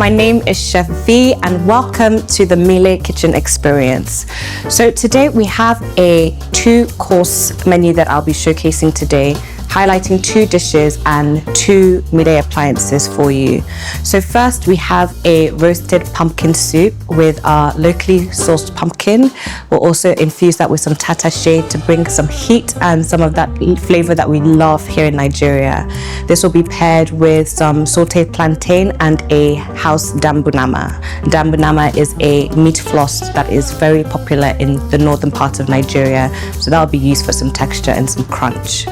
my name is Chef V and welcome to the Miele Kitchen Experience. So today we have a 2-course menu that I'll be showcasing today, highlighting 2 dishes and 2 Miele appliances for you. So first we have a roasted pumpkin soup with our locally sourced pumpkin. We'll also infuse that with some tatashe to bring some heat and some of that flavor that we love here in Nigeria. This will be paired with some sauteed plantain and a house dambunama. Dambunama is a meat floss that is very popular in the northern part of Nigeria, so that will be used for some texture and some crunch.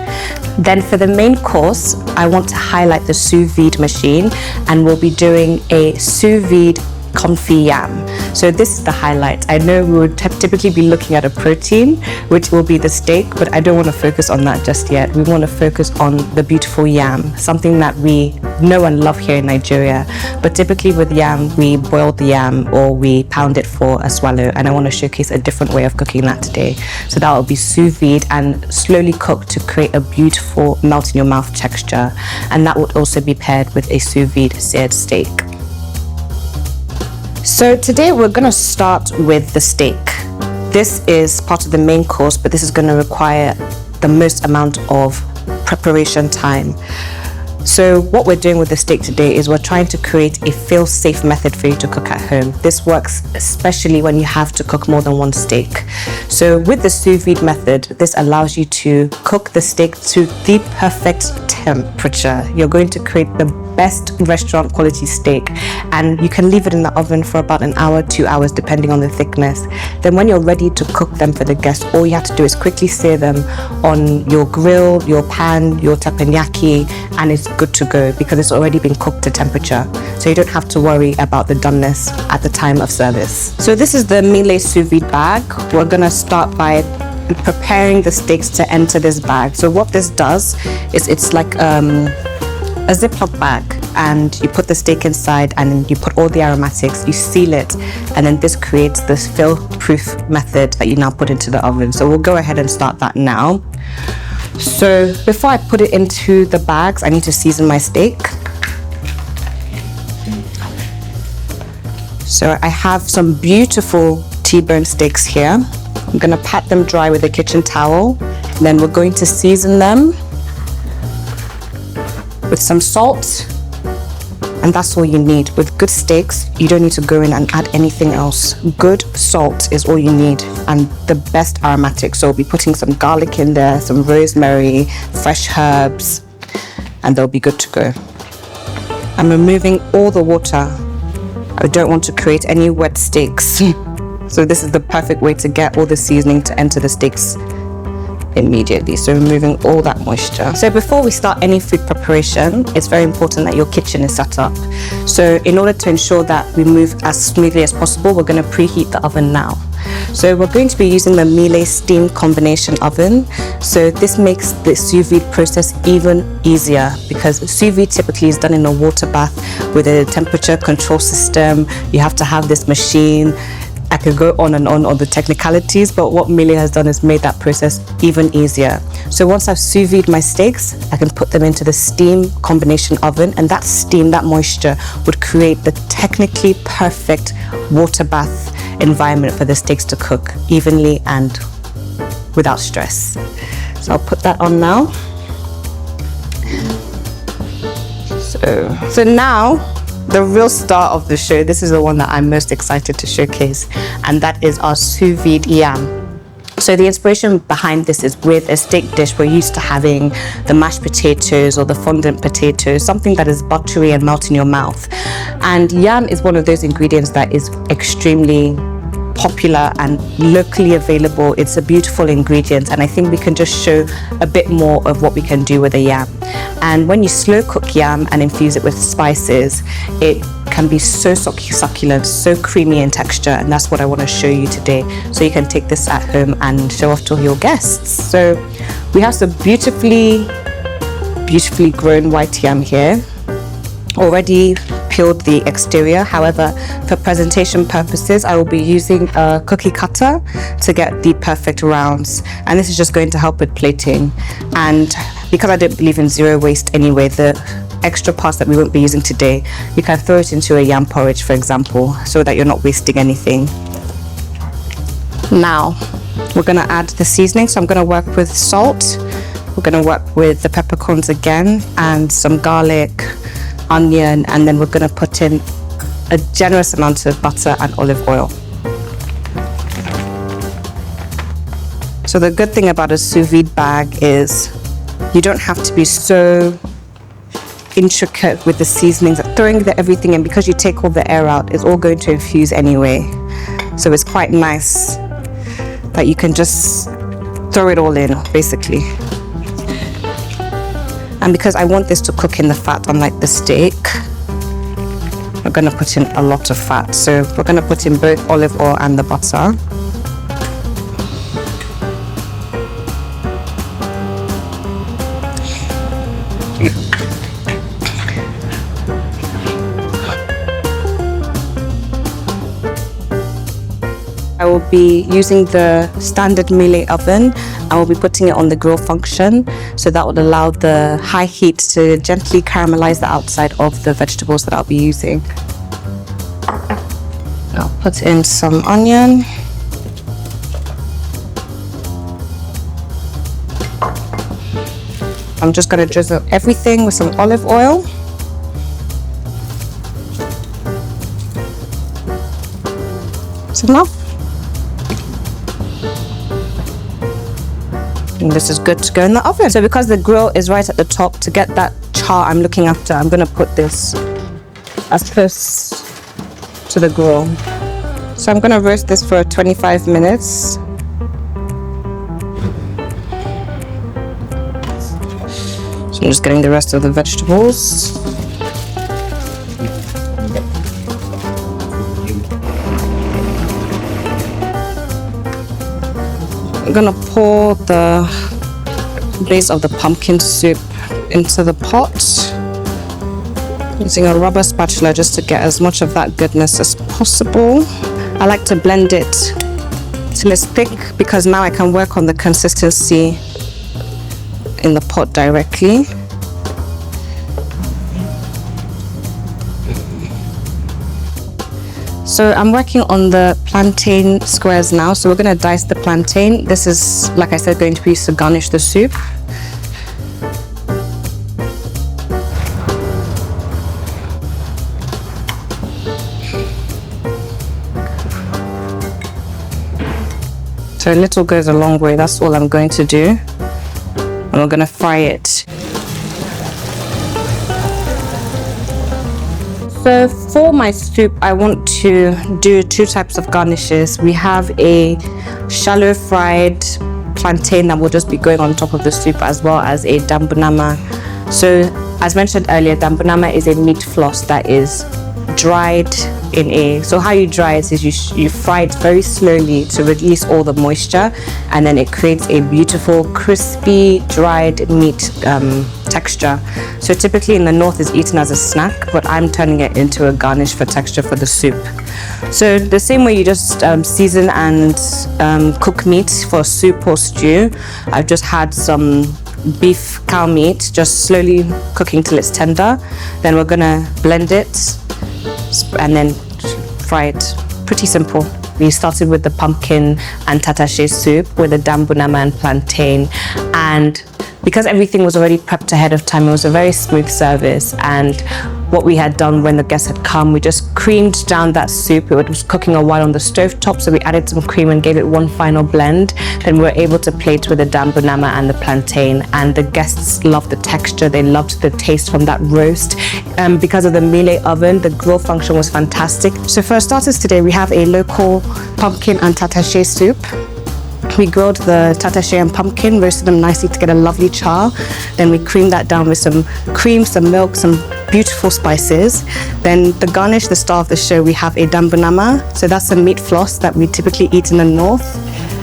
Then for the main course, I want to highlight the Sous Vide machine, and we'll be doing a Sous Vide Confit Yam. So this is the highlight. I know we would typically be looking at a protein, which will be the steak, but I don't want to focus on that just yet. We want to focus on the beautiful yam, something that we know and love here in Nigeria. But typically with yam, we boil the yam or we pound it for a swallow, and I want to showcase a different way of cooking that today. So that will be sous vide and slowly cooked to create a beautiful melt in your mouth texture, and that would also be paired with a sous vide seared steak. So today we're going to start with the steak. This is part of the main course, but this is going to require the most amount of preparation time. So what we're doing with the steak today is we're trying to create a feel-safe method for you to cook at home. This works especially when you have to cook more than one steak. So with the sous vide method, this allows you to cook the steak to the perfect temperature. You're going to create the best restaurant quality steak, and you can leave it in the oven for about an hour, 2 hours, depending on the thickness. Then when you're ready to cook them for the guests, all you have to do is quickly sear them on your grill, your pan, your teppanyaki, and it's good to go because it's already been cooked to temperature. So you don't have to worry about the doneness at the time of service. So this is the Miele sous vide bag. We're gonna start by preparing the steaks to enter this bag. So what this does is it's like a Ziploc bag, and you put the steak inside and you put all the aromatics, you seal it, and then this creates this fill-proof method that you now put into the oven. So we'll go ahead and start that now. So before I put it into the bags, I need to season my steak. So I have some beautiful T-bone steaks here. I'm gonna pat them dry with a kitchen towel, and then we're going to season them with some salt, and that's all you need. With good steaks, you don't need to go in and add anything else. Good salt is all you need, and the best aromatics. So we'll be putting some garlic in there, some rosemary, fresh herbs, and they'll be good to go. I'm removing all the water. I don't want to create any wet steaks. So this is the perfect way to get all the seasoning to enter the steaks immediately. So removing all that moisture. So before we start any food preparation, it's very important that your kitchen is set up. So in order to ensure that we move as smoothly as possible, we're going to preheat the oven now. So we're going to be using the Miele steam combination oven. So this makes the sous vide process even easier because sous vide typically is done in a water bath with a temperature control system. You have to have this machine. I could go on and on the technicalities, but what Miele has done is made that process even easier. So once I've sous vide my steaks, I can put them into the steam combination oven, and that steam, that moisture would create the technically perfect water bath environment for the steaks to cook evenly and without stress. So I'll put that on now. So now, the real star of the show, this is the one that I'm most excited to showcase, and that is our sous vide yam. So the inspiration behind this is with a steak dish, we're used to having the mashed potatoes or the fondant potatoes, something that is buttery and melt in your mouth. And yam is one of those ingredients that is extremely popular and locally available. It's a beautiful ingredient, and I think we can just show a bit more of what we can do with a yam. And when you slow cook yam and infuse it with spices, it can be so succulent, so creamy in texture, and that's what I want to show you today. So you can take this at home and show off to your guests. So we have some beautifully grown white yam here, already peeled the exterior. However, for presentation purposes, I will be using a cookie cutter to get the perfect rounds, and this is just going to help with plating. And because I don't believe in zero waste anyway, the extra parts that we won't be using today, you can throw it into a yam porridge, for example, so that you're not wasting anything. Now we're going to add the seasoning. So I'm going to work with salt, we're going to work with the peppercorns again, and some garlic, onion, and then we're going to put in a generous amount of butter and olive oil. So the good thing about a sous vide bag is you don't have to be so intricate with the seasonings, throwing everything in, because you take all the air out, it's all going to infuse anyway. So it's quite nice that you can just throw it all in, basically. And because I want this to cook in the fat, unlike the steak, we're going to put in a lot of fat. So we're going to put in both olive oil and the butter. I will be using the standard Miele oven. I will be putting it on the grill function, so that would allow the high heat to gently caramelize the outside of the vegetables that I'll be using. I'll put in some onion. I'm just going to drizzle everything with some olive oil. That's enough. And this is good to go in the oven. So because the grill is right at the top, to get that char I'm looking after, I'm going to put this as close to the grill. So I'm going to roast this for 25 minutes. So I'm just getting the rest of the vegetables. I'm gonna pour the base of the pumpkin soup into the pot, using a rubber spatula just to get as much of that goodness as possible. I like to blend it till it's thick, because now I can work on the consistency in the pot directly. So I'm working on the plantain squares now. So we're going to dice the plantain. This is, like I said, going to be used to garnish the soup. So a little goes a long way. That's all I'm going to do. And we're going to fry it. So for my soup, I want to do two types of garnishes. We have a shallow fried plantain that will just be going on top of the soup, as well as a Dambunama. So as mentioned earlier, Dambunama is a meat floss that is dried in a, so how you dry it is you fry it very slowly to release all the moisture, and then it creates a beautiful crispy dried meat texture. So typically in the north is eaten as a snack, but I'm turning it into a garnish for texture for the soup. So the same way you just season and cook meat for soup or stew, I've just had some beef cow meat, just slowly cooking till it's tender. Then we're gonna blend it and then fry it. Pretty simple. We started with the pumpkin and tatashe soup with the Dambunama and plantain, and because everything was already prepped ahead of time, it was a very smooth service. And what we had done when the guests had come, we just creamed down that soup. It was cooking a while on the stove top, so we added some cream and gave it one final blend. Then we were able to plate with the Dambunama and the plantain, and the guests loved the texture. They loved the taste from that roast. Because of the Miele oven, the grill function was fantastic. So for our starters today, we have a local pumpkin and tatashe soup. We grilled the tatashe and pumpkin, roasted them nicely to get a lovely char. Then we creamed that down with some cream, some milk, some beautiful spices. Then the garnish, the star of the show, we have a Dambunama. So that's a meat floss that we typically eat in the north.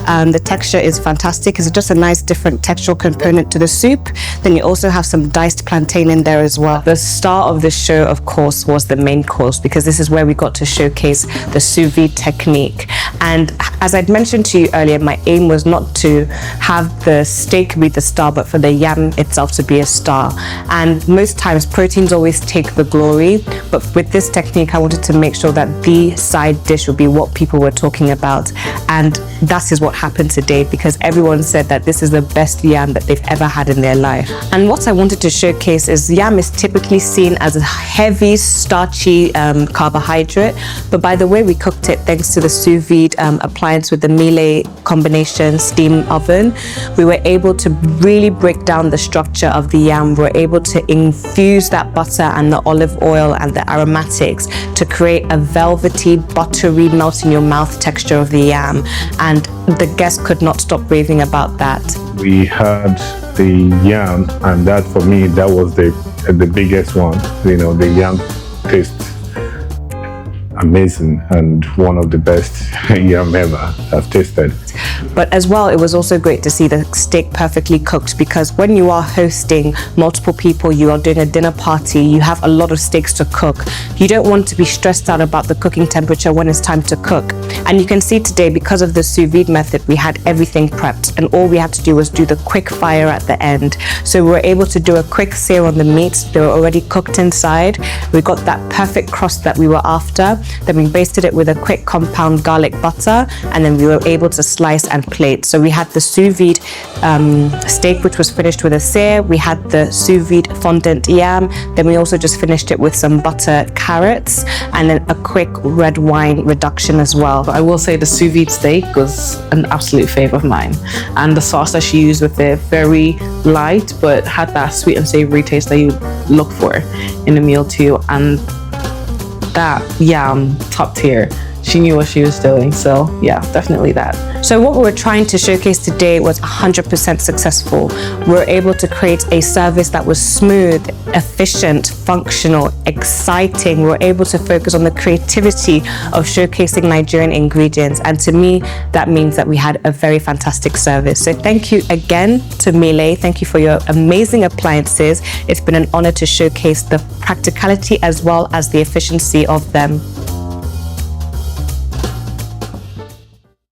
The texture is fantastic. It's just a nice different textural component to the soup. Then you also have some diced plantain in there as well. The star of the show, of course, was the main course, because this is where we got to showcase the sous vide technique. And as I'd mentioned to you earlier, my aim was not to have the steak be the star, but for the yam itself to be a star. And most times proteins always take the glory, but with this technique I wanted to make sure that the side dish would be what people were talking about, and that is what happened today, because everyone said that this is the best yam that they've ever had in their life. And what I wanted to showcase is yam is typically seen as a heavy starchy carbohydrate, but by the way we cooked it, thanks to the sous vide appliance with the Miele combination steam oven, we were able to really break down the structure of the yam. We're able to infuse that butter and the olive oil and the aromatics to create a velvety, buttery, melt in your mouth texture of the yam, and the guests could not stop raving about that. We had the yam, and that for me, that was the biggest one. You know, the yam tastes amazing and one of the best yam ever I've tasted. But as well, it was also great to see the steak perfectly cooked, because when you are hosting multiple people, you are doing a dinner party, you have a lot of steaks to cook. You don't want to be stressed out about the cooking temperature when it's time to cook. And you can see today, because of the sous vide method, we had everything prepped, and all we had to do was do the quick fire at the end. So we were able to do a quick sear on the meats. They were already cooked inside. We got that perfect crust that we were after. Then we basted it with a quick compound garlic butter, and then we were able to slice and plate. So we had the sous vide steak, which was finished with a sear. We had the sous vide fondant yam. Then we also just finished it with some buttered carrots, and then a quick red wine reduction as well. I will say the sous vide steak was an absolute favourite of mine, and the sauce that she used with it, very light but had that sweet and savoury taste that you look for in a meal too. And that yam, top tier. She knew what she was doing, so yeah, definitely that. So what we were trying to showcase today was 100% successful. We were able to create a service that was smooth, efficient, functional, exciting. We were able to focus on the creativity of showcasing Nigerian ingredients, and to me, that means that we had a very fantastic service. So thank you again to Miele. Thank you for your amazing appliances. It's been an honor to showcase the practicality as well as the efficiency of them.